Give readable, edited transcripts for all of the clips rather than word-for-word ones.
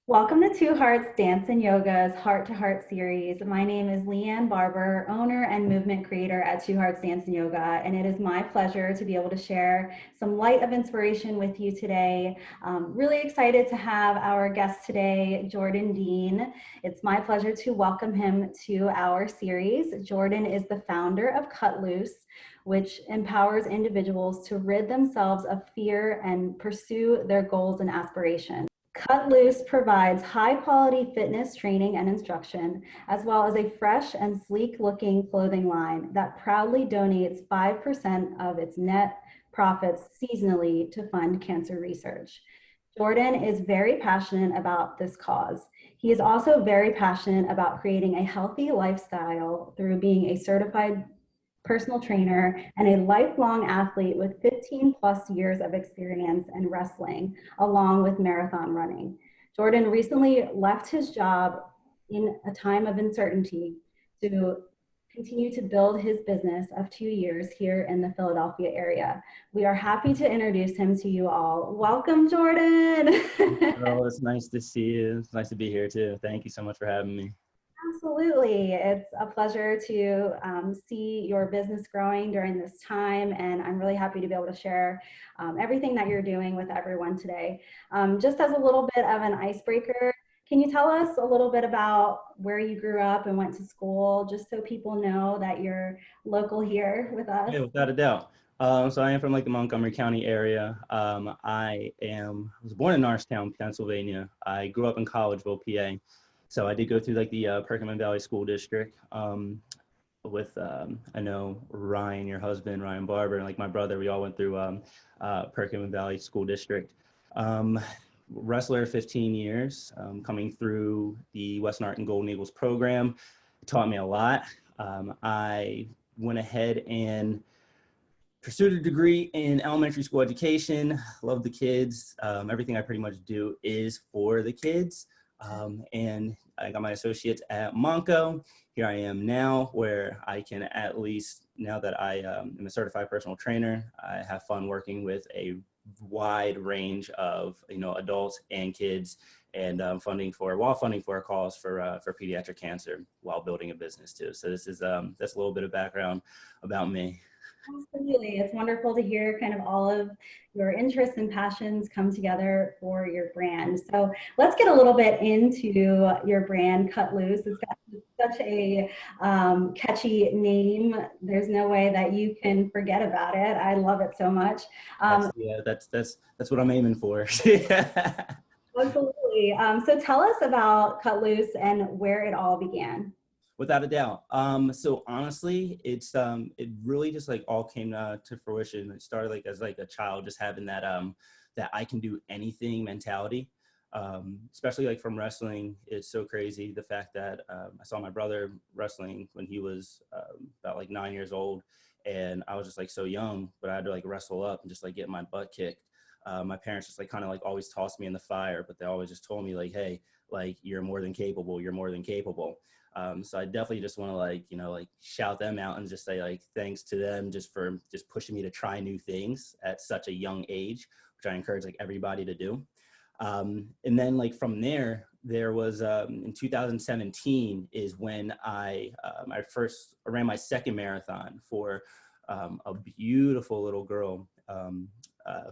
Welcome to Two Hearts Dance and Yoga's Heart to Heart series. My name is Leanne Barber, owner and movement creator at Two Hearts Dance and Yoga, and it is my pleasure to be able to share some light of inspiration with you today. Really excited to have our guest today, Jordan Deane. It's my pleasure to welcome him to our series. Jordan is the founder of Cutloose, which empowers individuals to rid themselves of fear and pursue their goals and aspirations. Cut Loose provides high quality fitness training and instruction, as well as a fresh and sleek looking clothing line that proudly donates 5% of its net profits seasonally to fund cancer research. Jordan is very passionate about this cause. He is also very passionate about creating a healthy lifestyle through being a certified personal trainer, and a lifelong athlete with 15 plus years of experience in wrestling, along with marathon running. Jordan recently left his job in a time of uncertainty to continue to build his business of 2 years here in the Philadelphia area. We are happy to introduce him to you all. Welcome, Jordan. Oh, it's nice to see you. It's nice to be here too. Thank you so much for having me. Absolutely. It's a pleasure to see your business growing during this time, and I'm really happy to be able to share everything that you're doing with everyone today. Just as a little bit of an icebreaker, can you tell us a little bit about where you grew up and went to school, just so people know that you're local here with us? Yeah, without a doubt. So I am from like the Montgomery County area. I was born in Norristown, Pennsylvania. I grew up in Collegeville, PA. So I did go through like the Perkins Valley School District with I know Ryan, your husband, Ryan Barber, and like my brother. We all went through Perkins Valley School District. Um, Wrestler 15 years, coming through the Western Art and Golden Eagles program. It taught me a lot. I went ahead and pursued a degree in elementary school education. Love the kids. Everything I pretty much do is for the kids. And I got my associates at Monco. Here I am now, where I can at least, now that I am a certified personal trainer, I have fun working with a wide range of adults and kids, and funding for a cause for pediatric cancer while building a business too. So this is that's a little bit of background about me. Absolutely. It's wonderful to hear kind of all of your interests and passions come together for your brand. So let's get a little bit into your brand, Cut Loose. It's got such a catchy name. There's no way that you can forget about it. I love it so much. That's Um, yeah, that's what I'm aiming for. Absolutely. So tell us about Cut Loose and where it all began. Without a doubt. So honestly, it really just like all came to fruition. It started like as like a child, just having that I can do anything mentality. Especially like from wrestling, it's so crazy the fact that I saw my brother wrestling when he was about like 9 years old, and I was just like so young, but I had to like wrestle up and just like get my butt kicked. My parents just like kind of like always tossed me in the fire, but they always just told me like, hey, like you're more than capable. You're more than capable. So I definitely just want to like, like shout them out and just say like, thanks to them just for just pushing me to try new things at such a young age, which I encourage like everybody to do. And then like from there was in 2017 is when I first ran my second marathon for a beautiful little girl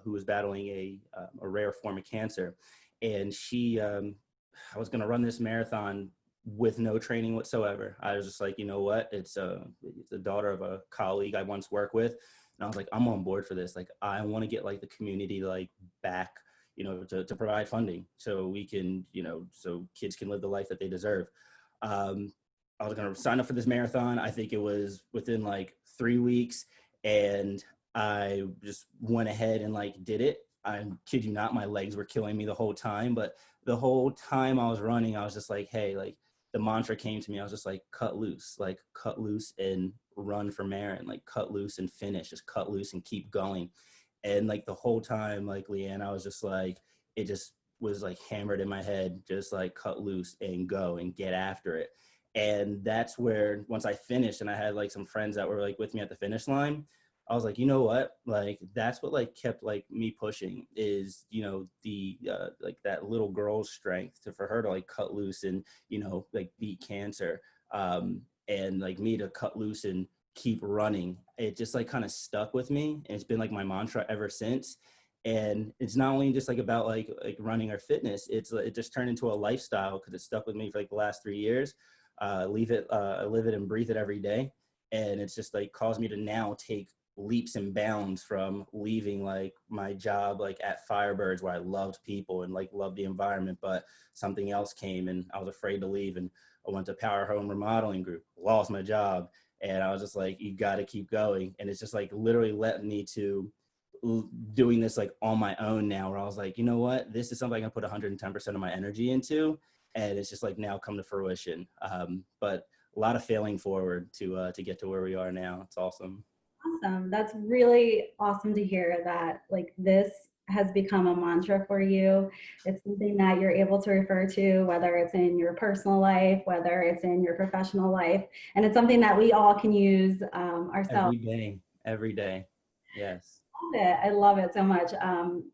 who was battling a rare form of cancer. And I was going to run this marathon with no training whatsoever. I was just like, you know what? It's the daughter of a colleague I once worked with. And I was like, I'm on board for this. Like, I want to get like the community like back, to provide funding so we can, so kids can live the life that they deserve. I was going to sign up for this marathon. I think it was within like 3 weeks, and I just went ahead and like did it. I kid you not, my legs were killing me the whole time, but the whole time I was running, I was just like, hey, like the mantra came to me. I was just like, cut loose and run for Marin, like cut loose and finish, just cut loose and keep going. And like the whole time, like Leanne, I was just like, it just was like hammered in my head, just like cut loose and go and get after it. And that's where once I finished and I had like some friends that were like with me at the finish line, I was like, you know what, like that's what like kept like me pushing is, the like that little girl's strength for her to like cut loose and, like beat cancer. And like me to cut loose and keep running. It just like kind of stuck with me, and it's been like my mantra ever since. And it's not only just like about like running or fitness, it just turned into a lifestyle because it stuck with me for like the last 3 years. I live it and breathe it every day, and it's just like caused me to now take leaps and bounds from leaving like my job like at Firebirds, where I loved people and like loved the environment, but something else came and I was afraid to leave, and I went to Power Home Remodeling Group, lost my job, and I was just like, you got to keep going. And it's just like literally led me to doing this like on my own now, where I was like, you know what, this is something I can put 110% of my energy into, and it's just like now come to fruition. But a lot of failing forward to get to where we are now. It's awesome. Awesome. That's really awesome to hear that like this has become a mantra for you. It's something that you're able to refer to, whether it's in your personal life, whether it's in your professional life. And it's something that we all can use ourselves. Every day, every day. Yes. I love it so much.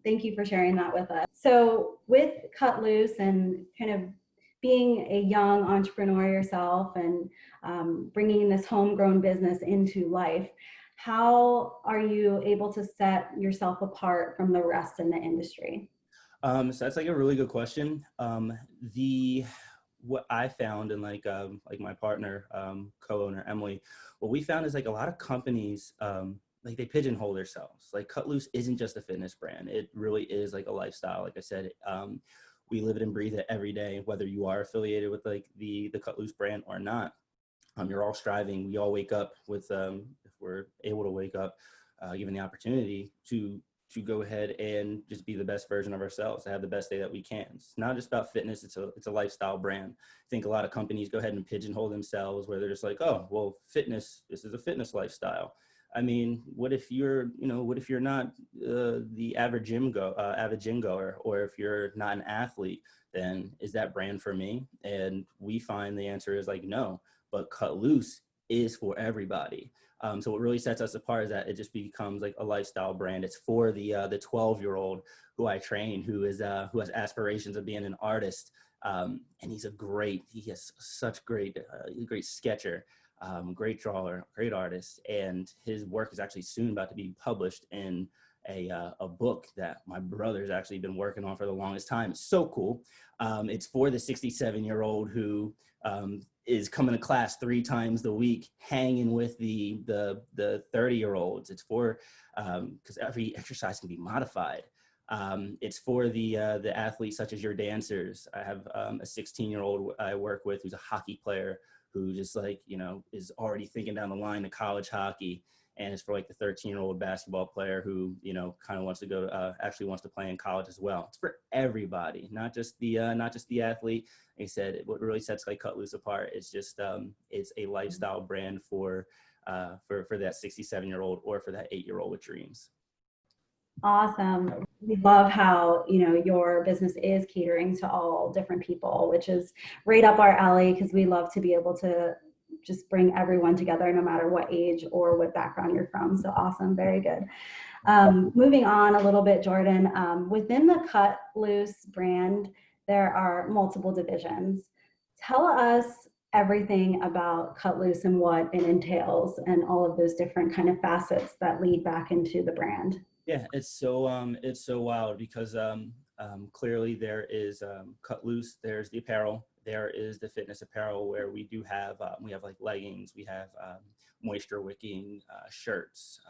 Thank you for sharing that with us. So, with Cut Loose and kind of being a young entrepreneur yourself and bringing this homegrown business into life, how are you able to set yourself apart from the rest in the industry? So that's like a really good question. The What I found, and like my partner, co-owner Emily, what we found is like a lot of companies like they pigeonhole themselves. Like Cutloose isn't just a fitness brand; it really is like a lifestyle. Like I said, we live it and breathe it every day, whether you are affiliated with like the Cutloose brand or not. You're all striving. We all wake up with, if we're able to wake up, given the opportunity to go ahead and just be the best version of ourselves, to have the best day that we can. It's not just about fitness, it's a lifestyle brand. I think a lot of companies go ahead and pigeonhole themselves where they're just like, oh, well, fitness, this is a fitness lifestyle. I mean, what if you're not the avid gym goer, or if you're not an athlete, then is that brand for me? And we find the answer is like, no, but Cut Loose is for everybody. So what really sets us apart is that it just becomes like a lifestyle brand. It's for the 12-year-old who I train, who has aspirations of being an artist, and he has such great sketcher, great drawer, great artist, and his work is actually soon about to be published in a book that my brother's actually been working on for the longest time. It's so cool. It's for the 67-year-old who is coming to class 3 times a week, hanging with the 30-year-olds. It's for because every exercise can be modified. It's for the athletes such as your dancers. I have a 16-year-old I work with who's a hockey player who just like, is already thinking down the line to college hockey. And it's for like the 13-year-old basketball player who, kind of wants to go, actually wants to play in college as well. It's for everybody, not just the athlete. Like I said, what really sets like Cut Loose apart is just, it's a lifestyle brand for that 67-year-old or for that 8-year-old with dreams. Awesome. We love how, your business is catering to all different people, which is right up our alley because we love to be able to just bring everyone together no matter what age or what background you're from. So awesome. Very good. Moving on a little bit, Jordan, within the Cut Loose brand, there are multiple divisions. Tell us everything about Cut Loose and what it entails and all of those different kind of facets that lead back into the brand. Yeah, it's so wild because clearly there is Cut Loose, there's the apparel, there is the fitness apparel where we have like leggings, we have moisture wicking shirts,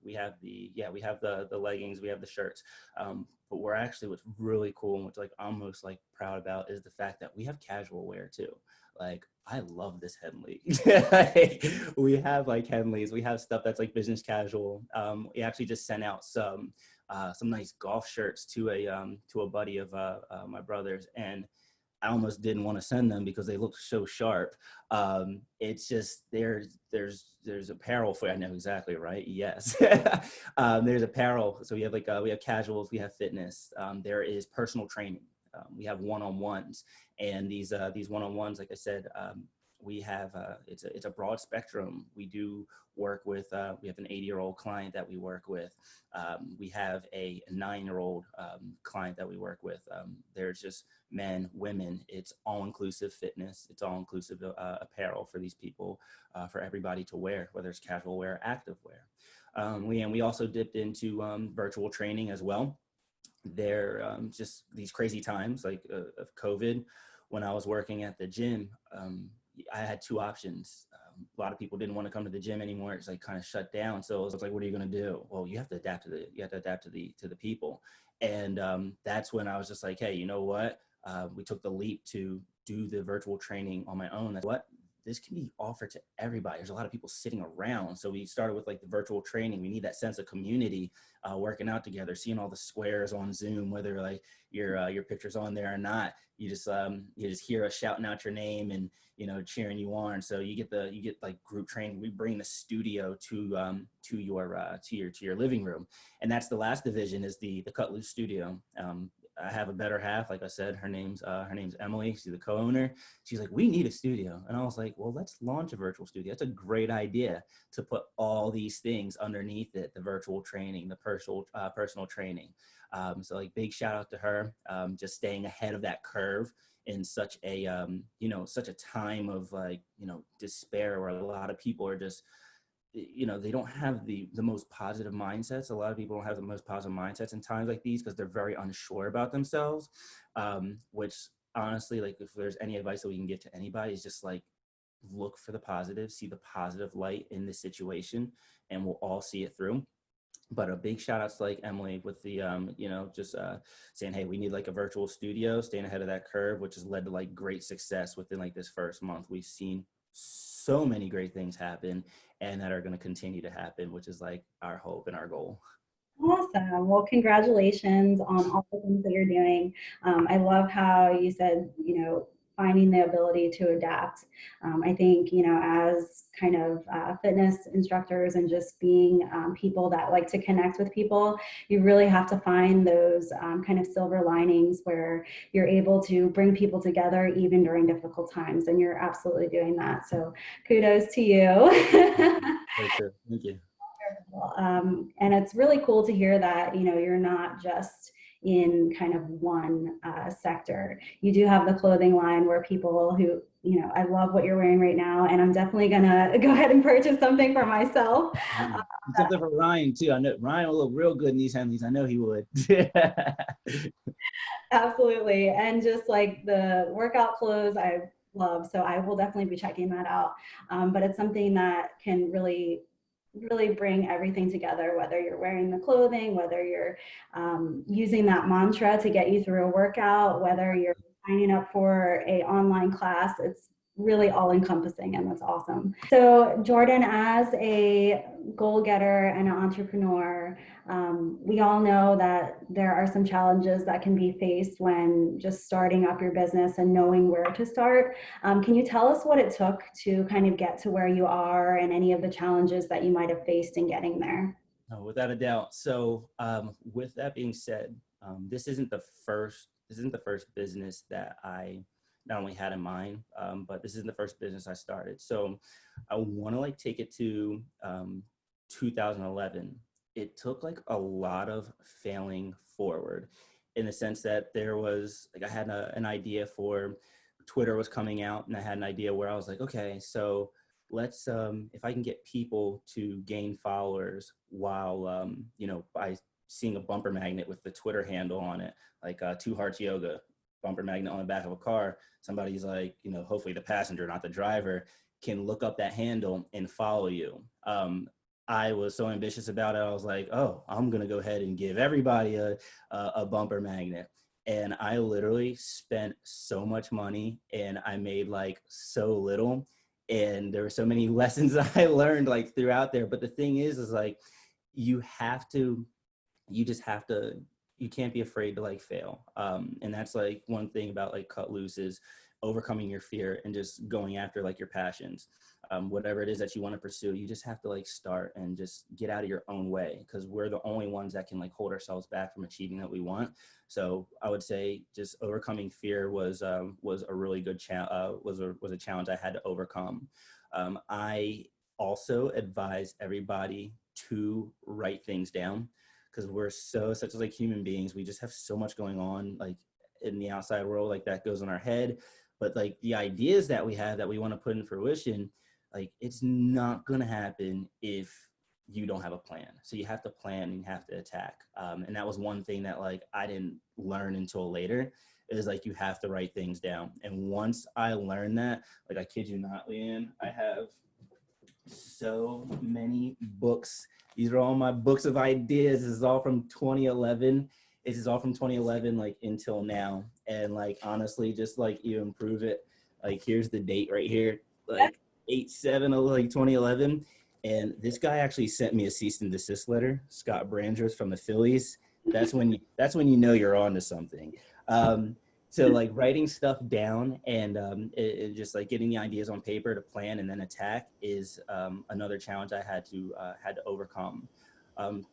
we have the leggings, we have the shirts, but what's really cool and what's like I'm most like proud about is the fact that we have casual wear too. Like I love this Henley. We have like Henleys. We have stuff that's like business casual. We actually just sent out some nice golf shirts to a buddy of my brother's, and I almost didn't want to send them because they look so sharp. It's just there's apparel for, I know exactly right. Yes. There's apparel. So we have casuals, we have fitness. There is personal training. We have one-on-ones, and these one-on-ones, like I said, we have it's a broad spectrum. We do work with we have an 80-year-old client that we work with. We have a 9-year-old client that we work with. There's just men, women. It's all-inclusive fitness. It's all-inclusive apparel for these people, for everybody to wear, whether it's casual wear, active wear. We also dipped into virtual training as well. They're just these crazy times like of COVID. When I was working at the gym, I had 2 options. A lot of people didn't want to come to the gym anymore. It's like kind of shut down. So it was like, what are you going to do? Well, you have to adapt to the people. And that's when I was just like, hey, you know what? We took the leap to do the virtual training on my own. That's what this can be offered to everybody. There's a lot of people sitting around. So we started with like the virtual training. We need that sense of community, working out together, seeing all the squares on Zoom, whether like your picture's on there or not. You just hear us shouting out your name and, cheering you on. So you get like group training. We bring the studio to your living room. And that's the last division is the Cutloose studio. I have a better half. Like I said, her name's Emily. She's the co-owner. She's like, we need a studio. And I was like, well, let's launch a virtual studio. That's a great idea to put all these things underneath it, the virtual training, the personal training. So like big shout out to her, just staying ahead of that curve in such a, such a time of like, despair where a lot of people are just, they don't have the most positive mindsets. A lot of people don't have the most positive mindsets in times like these because they're very unsure about themselves, which honestly, like if there's any advice that we can give to anybody is just like, look for the positive, see the positive light in this situation, and we'll all see it through. But a big shout out to like Emily with the, saying, hey, we need like a virtual studio, staying ahead of that curve, which has led to like great success within like this first month. We've seen so many great things happen and that are going to continue to happen, which is like our hope and our goal. Awesome. Well, congratulations on all the things that you're doing. I love how you said, finding the ability to adapt. I think, as kind of fitness instructors and just being people that like to connect with people, you really have to find those kind of silver linings where you're able to bring people together even during difficult times. And you're absolutely doing that. So kudos to you. For sure. Thank you. And it's really cool to hear that, you're not just in kind of one sector. You do have the clothing line where people who, I love what you're wearing right now, and I'm definitely gonna go ahead and purchase something for myself. Something for Ryan too. I know Ryan will look real good in these Henleys. I know he would. Absolutely. And just like the workout clothes, I love. So I will definitely be checking that out. But it's something that can really bring everything together, whether you're wearing the clothing, whether you're using that mantra to get you through a workout, whether you're signing up for a online class. It's really all encompassing, and that's awesome. So Jordan, as a goal getter and an entrepreneur, we all know that there are some challenges that can be faced when just starting up your business and knowing where to start. Can you tell us what it took to kind of get to where you are and any of the challenges that you might have faced in getting there? Oh, without a doubt. So with that being said, this isn't the first business that I not only had in mind, but this isn't the first business I started. So I want to like take it to 2011. It took like a lot of failing forward in the sense that there was like, I had an idea for Twitter was coming out, and I had an idea where I was like, okay, so let's, if I can get people to gain followers while, by seeing a bumper magnet with the Twitter handle on it, like 2 Hearts Yoga, bumper magnet on the back of a car, somebody's like, hopefully the passenger, not the driver, can look up that handle and follow you. I was so ambitious about it. I was like, oh, I'm going to go ahead and give everybody a bumper magnet. And I literally spent so much money and I made like so little. And there were so many lessons I learned like throughout there. But the thing is like, you can't be afraid to like fail. And that's like one thing about like Cutloose is overcoming your fear and just going after like your passions. whatever it is that you want to pursue, you just have to like start and just get out of your own way, because we're the only ones that can like hold ourselves back from achieving what we want. So I would say just overcoming fear was a really good was a challenge I had to overcome. I also advise everybody to write things down, because we're such as like human beings, we just have so much going on like in the outside world, like that goes in our head. But like the ideas that we have that we want to put in fruition, like it's not going to happen if you don't have a plan. So you have to plan and you have to attack. And that was one thing that like I didn't learn until later, is like you have to write things down. And once I learned that, like I kid you not, Leanne, I have so many books. These are all my books of ideas. This is all from 2011. This is all from 2011, like until now. And like, honestly, just like you improve it. Like, here's the date right here, like 8/7 of like 2011. And this guy actually sent me a cease and desist letter. Scott Brandress from the Phillies. That's when you know you're on to something. So like writing stuff down and it just like getting the ideas on paper to plan and then attack is another challenge I had to overcome.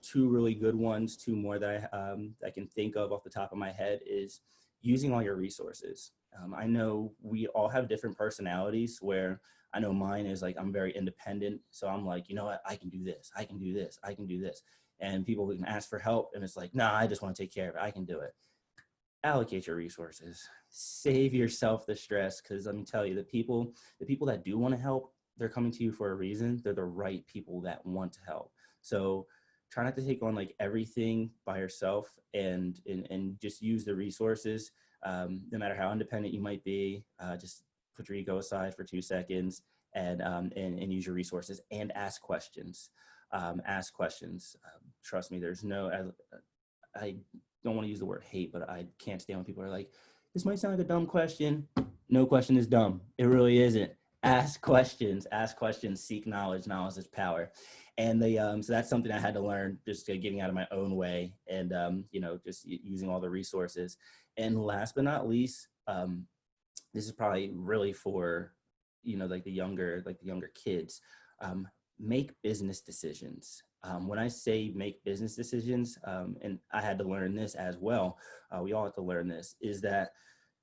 Two really good ones, two more that I can think of off the top of my head is using all your resources. I know we all have different personalities, where I know mine is like I'm very independent. So I'm like, you know what, I can do this, I can do this, I can do this. And people can ask for help and it's like, nah, I just want to take care of it, I can do it. Allocate your resources, save yourself the stress, because let me tell you, the people that do want to help, they're coming to you for a reason. They're the right people that want to help. So try not to take on like everything by yourself, and just use the resources. No matter how independent you might be, just put your ego aside for 2 seconds, and use your resources and ask questions. Ask questions. Trust me, there's no, I don't want to use the word hate, but I can't stand when people are like, this might sound like a dumb question. No question is dumb. It really isn't. Ask questions, seek knowledge. Knowledge is power. And so that's something I had to learn, just getting out of my own way, and just using all the resources. And last but not least, this is probably really for, like the younger kids. Make business decisions. When I say make business decisions, and I had to learn this as well, we all have to learn this, is that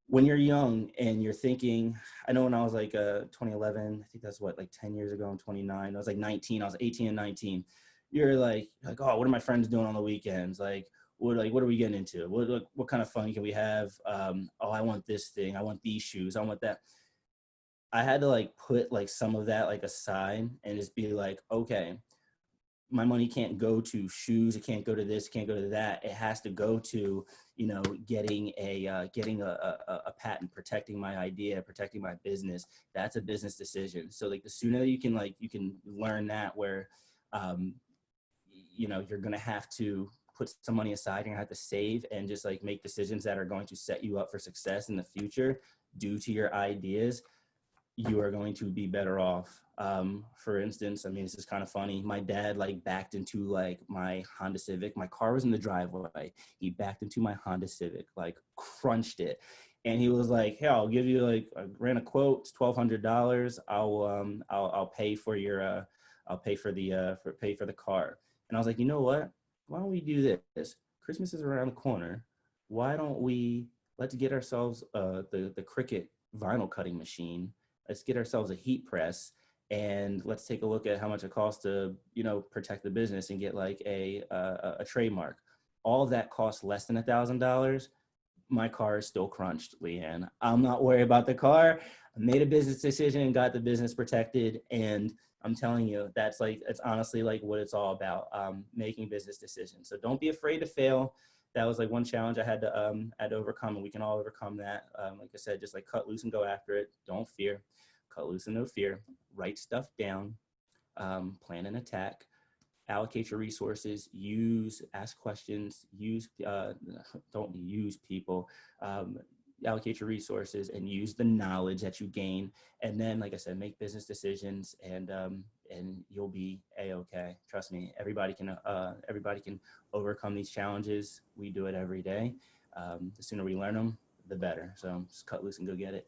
when you're young and you're thinking, I know when I was like 2011, I think that's what, like 10 years ago, I'm 29, I was like 19, I was 18 and 19. You're like, oh, what are my friends doing on the weekends? Like, what are we getting into? What kind of fun can we have? Oh, I want this thing. I want these shoes. I want that. I had to like put like some of that like aside and just be like, okay, my money can't go to shoes. It can't go to this, it can't go to that. It has to go to, getting a patent, protecting my idea, protecting my business. That's a business decision. So like the sooner you can learn that, where, you're going to have to put some money aside, you're going to have to save and just like make decisions that are going to set you up for success in the future due to your ideas, you are going to be better off. For instance, I mean, this is kind of funny. My dad like backed into like my Honda Civic. My car was in the driveway. He backed into my Honda Civic, like crunched it. And he was like, hey, I'll give you like, I ran a quote, it's $1,200. I'll pay for your, I'll pay for the car. And I was like, you know what? Why don't we do this? Christmas is around the corner. Why don't let's get ourselves the Cricut vinyl cutting machine. Let's get ourselves a heat press, and let's take a look at how much it costs to, protect the business and get like a trademark. All of that costs less than $1,000. My car is still crunched, Leanne. I'm not worried about the car. I made a business decision and got the business protected. And I'm telling you, it's honestly like what it's all about, making business decisions. So don't be afraid to fail. That was like one challenge I had to overcome, and we can all overcome that. Like I said, just like cut loose and go after it. Don't fear. Cut loose and no fear. Write stuff down. Plan and attack. Allocate your resources. Ask questions. Don't use people. Allocate your resources and use the knowledge that you gain. And then, like I said, make business decisions, and you'll be a-okay. Trust me, everybody can overcome these challenges. We do it every day. The sooner we learn them, the better. So just cut loose and go get it.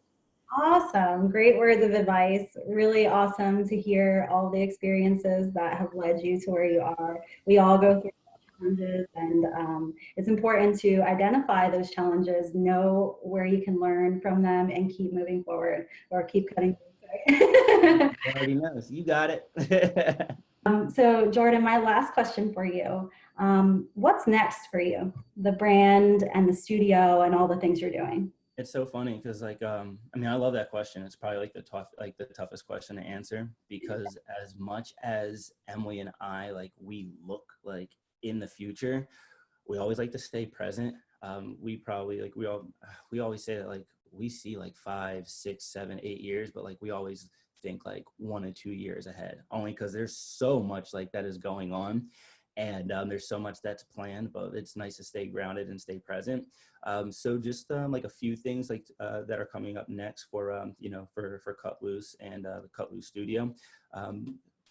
Awesome. Great words of advice. Really awesome to hear all the experiences that have led you to where you are. We all go through challenges, and it's important to identify those challenges, know where you can learn from them, and keep moving forward or keep cutting. You already know, so you got it. So, Jordan, my last question for you. What's next for you? The brand and the studio and all the things you're doing. It's so funny because like I mean I love that question. It's probably like the toughest question to answer because as much as Emily and I like we look like in the future, we always like to stay present. We probably like we always say that like we see like 5, 6, 7, 8 years, but like we always think like 1 or 2 years ahead, only because there's so much like that is going on, and there's so much that's planned. But it's nice to stay grounded and stay present. So just like a few things like that are coming up next for for Cutloose and the Cutloose Studio.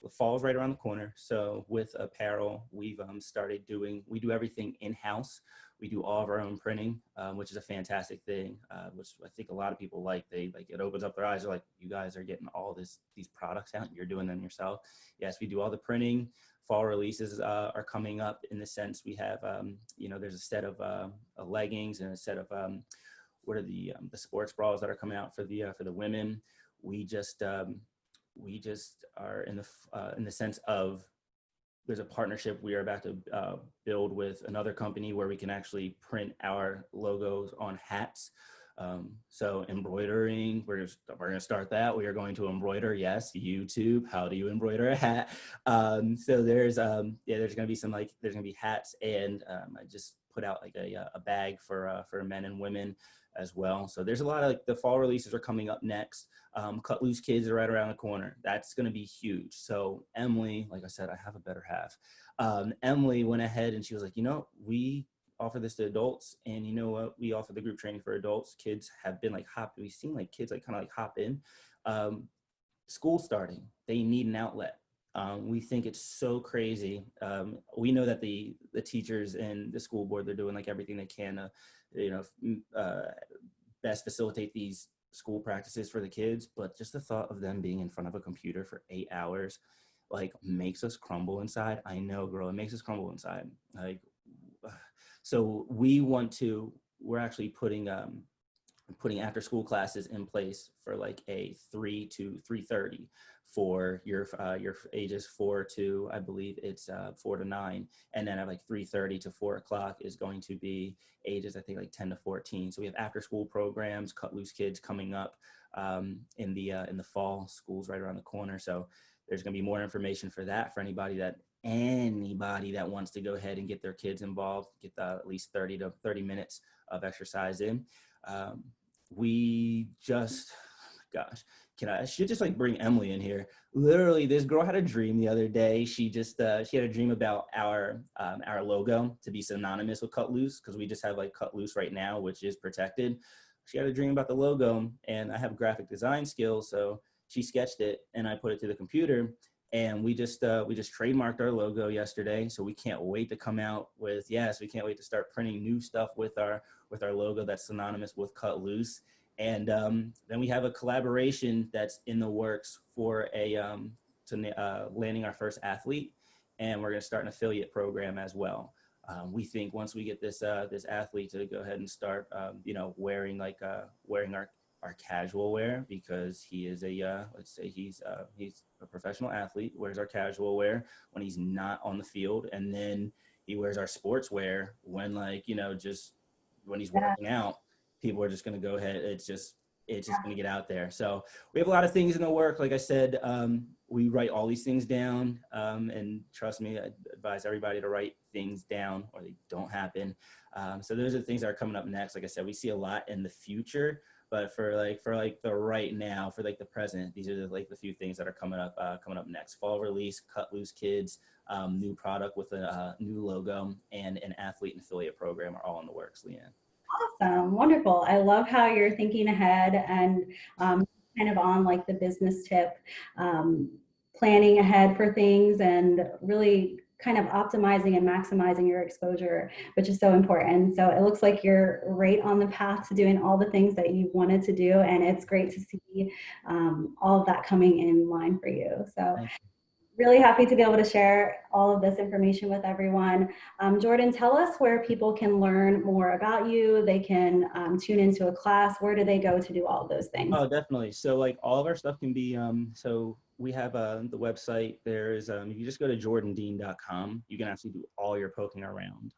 The fall's right around the corner. So with apparel, we've started doing, we do everything in-house. We do all of our own printing, which is a fantastic thing, which I think a lot of people like. They like, it opens up their eyes. They're like, you guys are getting all these products out. You're doing them yourself. Yes, we do all the printing. Fall releases are coming up in the sense we have, there's a set of leggings and a set of what are the sports bras that are coming out for the women. We just are in the sense of there's a partnership we are about to build with another company where we can actually print our logos on hats. So embroidering, we're going to start that. We are going to embroider. Yes, YouTube. How do you embroider a hat? So there's there's going to be there's going to be hats, and I just put out like a bag for men and women as well. So there's a lot of like the fall releases are coming up next. Cut Loose Kids are right around the corner. That's going to be huge. So Emily, like I said, I have a better half. Emily went ahead and she was like, we offer this to adults, and you know what? We offer the group training for adults. Kids have been like we've seen like kids like kind of like hop in. School starting, they need an outlet. We think it's so crazy. We know that the teachers and the school board, they're doing like everything they can to, best facilitate these school practices for the kids. But just the thought of them being in front of a computer for 8 hours, like makes us crumble inside. I know, girl, it makes us crumble inside. Like, so we're actually putting after school classes in place for like a 3 to 3:30 for your ages 4 to, I believe it's 4 to 9, and then at like 3:30 to 4 o'clock is going to be ages I think like 10 to 14. So we have after school programs, Cut Loose Kids coming up in the fall. School's right around the corner, so there's going to be more information for that for anybody that wants to go ahead and get their kids involved, get at least 30 to 30 minutes of exercise in. We just, gosh, I should just like bring Emily in here. Literally, this girl had a dream the other day. She had a dream about our logo to be synonymous with Cut Loose, because we just have like Cut Loose right now, which is protected. She had a dream about the logo, and I have graphic design skills, so she sketched it and I put it to the computer. And we just trademarked our logo yesterday, so we can't wait to come out with, we can't wait to start printing new stuff with our logo that's synonymous with Cut Loose. And then we have a collaboration that's in the works for landing our first athlete, and we're going to start an affiliate program as well. We think once we get this athlete to go ahead and start wearing our casual wear, because he is let's say he's a professional athlete, wears our casual wear when he's not on the field, and then he wears our sports wear when just when he's working out. People are just going to go ahead. It's just going to get out there. So we have a lot of things in the work. Like I said, we write all these things down, and trust me, I advise everybody to write things down or they don't happen. So those are the things that are coming up next. Like I said, we see a lot in the future, but for the right now, for like the present, these are the few things that are coming up next. Fall release, Cut Loose Kids, new product with a new logo, and an athlete and affiliate program are all in the works, Leanne. Awesome. Wonderful. I love how you're thinking ahead and kind of on like the business tip, planning ahead for things and really kind of optimizing and maximizing your exposure, which is so important. So it looks like you're right on the path to doing all the things that you wanted to do, and it's great to see all of that coming in line for you. So Thank really happy to be able to share all of this information with everyone. Jordan, tell us where people can learn more about you. They can tune into a class. Where do they go to do all of those things? Oh, definitely. So like all of our stuff can be so we have the website. There's if you just go to jordandeane.com, you can actually do all your poking around.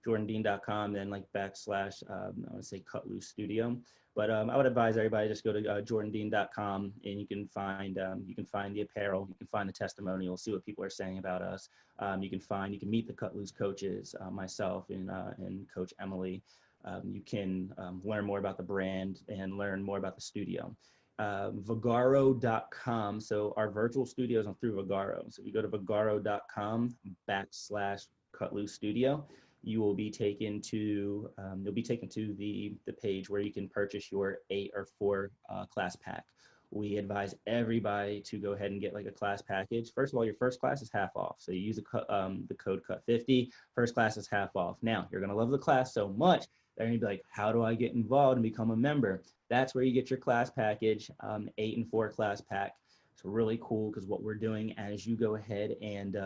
jordandeane.com, then like backslash I would say Cutloose Studio. But I would advise everybody just go to jordandeane.com, and you can find the apparel, you can find the testimonials, see what people are saying about us. You can meet the Cutloose coaches, myself and Coach Emily. You can learn more about the brand and learn more about the studio. Vagaro.com. So our virtual studios are through Vagaro. So if you go to vagaro.com backslash Cutloose Studio, you will be taken to the page where you can purchase your 8 or 4 class pack. We advise everybody to go ahead and get like a class package. First of all, your first class is half off. So you use the code CUT50. First class is half off. Now, you're going to love the class so much, they're going to be like, how do I get involved and become a member? That's where you get your class package, 8 and 4 class pack. It's really cool because what we're doing as you go ahead and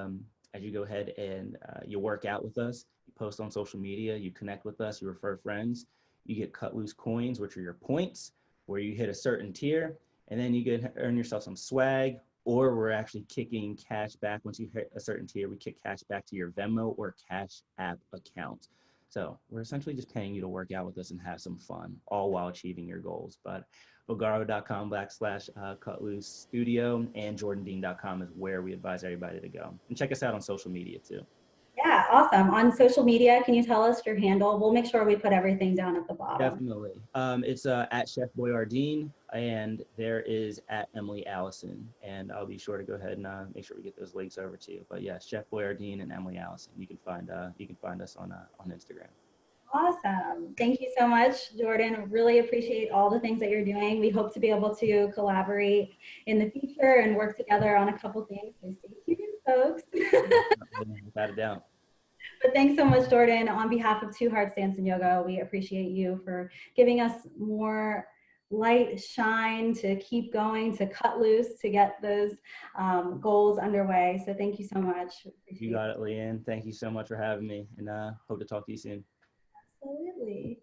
you work out with us, you post on social media, you connect with us, you refer friends, you get cut loose coins, which are your points, where you hit a certain tier, and then you get earn yourself some swag, or we're actually kicking cash back. Once you hit a certain tier, we kick cash back to your Venmo or Cash App account. So we're essentially just paying you to work out with us and have some fun, all while achieving your goals. But vogaro.com backslash Cutloose Studio and jordandeane.com is where we advise everybody to go. And check us out on social media too. Yeah, awesome. On social media, can you tell us your handle? We'll make sure we put everything down at the bottom. Definitely. It's at Chef Boyardeen, and there is at Emily Allison. And I'll be sure to go ahead and make sure we get those links over to you. But yeah, Chef Boyardeen and Emily Allison. You can find us on Instagram. Awesome. Thank you so much, Jordan. Really appreciate all the things that you're doing. We hope to be able to collaborate in the future and work together on a couple things. So stay tuned, folks. Without a doubt. But thanks so much, Jordan. On behalf of Two Hearts Dance and Yoga, we appreciate you for giving us more light, shine to keep going, to cut loose, to get those goals underway. So thank you so much. You got it, Leanne. Thank you so much for having me, and hope to talk to you soon. Absolutely.